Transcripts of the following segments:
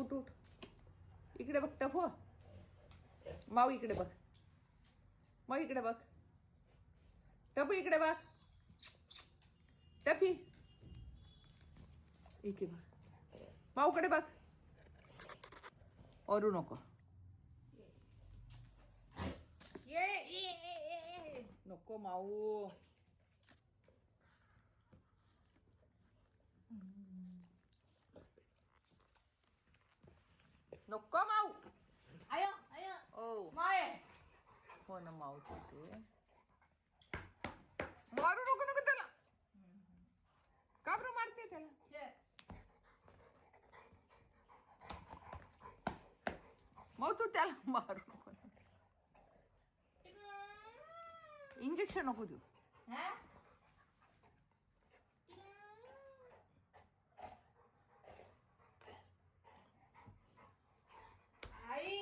उठ उठ. इकडे बघ टफो. माऊ इकडे बघ. मग इकडे बघ. टपू इकडे बघ. टपी इकडे बघ. माऊकडे बघ. ओरू नको. ये नको माऊ. नको माऊ. आयो आयो ओ माय हो ना माऊच ते. मारू नको नको त्याला. का बरं मारते त्याला. माऊ तू त्याला मारू नको. इंजेक्शन नको देऊ. आई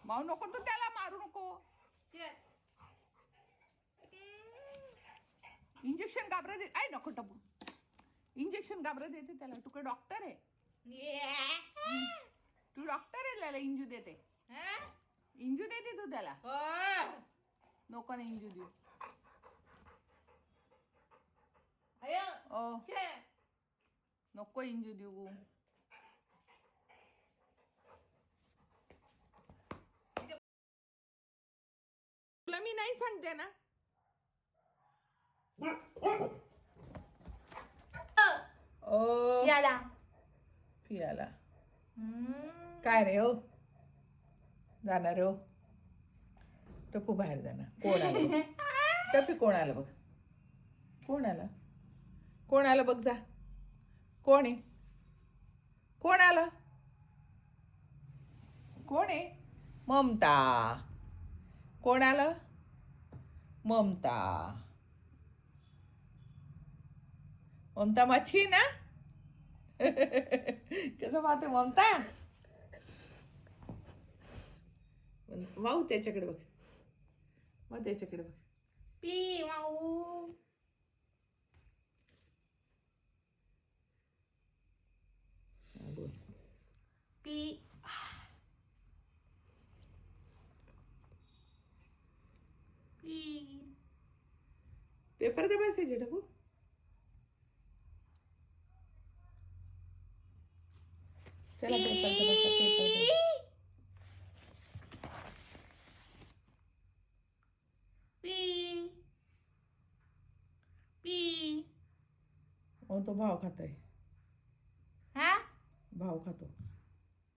माऊ नको तू त्याला मारू नको. इंजेक्शन घाबरा दे. आई नको टपू. इंजेक्शन घाबरा देते त्याला. तू काय डॉक्टर आहे. तू डॉक्टर आहे. त्याला इंजू देते. इंजू देते तू त्याला. नको ना इंजू देऊ. ओ नको इंजू देऊ. तुला मी नाही सांगते ना. ओ याला पियाला काय रे हो. जाणार हो. टपू बाहेर जाणार. कोण आलं बघ. टपी कोण आलं बघ. कोण आलं. कोण आलं बघ जा. कोण आहे. कोण आलं. कोण आहे. ममता. कोण आलं. ममता. ममता मच्छी ना. कसं पाहते ममता. वाहू त्याच्याकडे बघ. मग त्याच्याकडे बघ. पी माऊ बोल. पी पी पेपर दे बसायचे टपू. चला पेपर दे बसा. पेपर दे. पी पी ओ तो भाव खातोय. हा भाव खातो.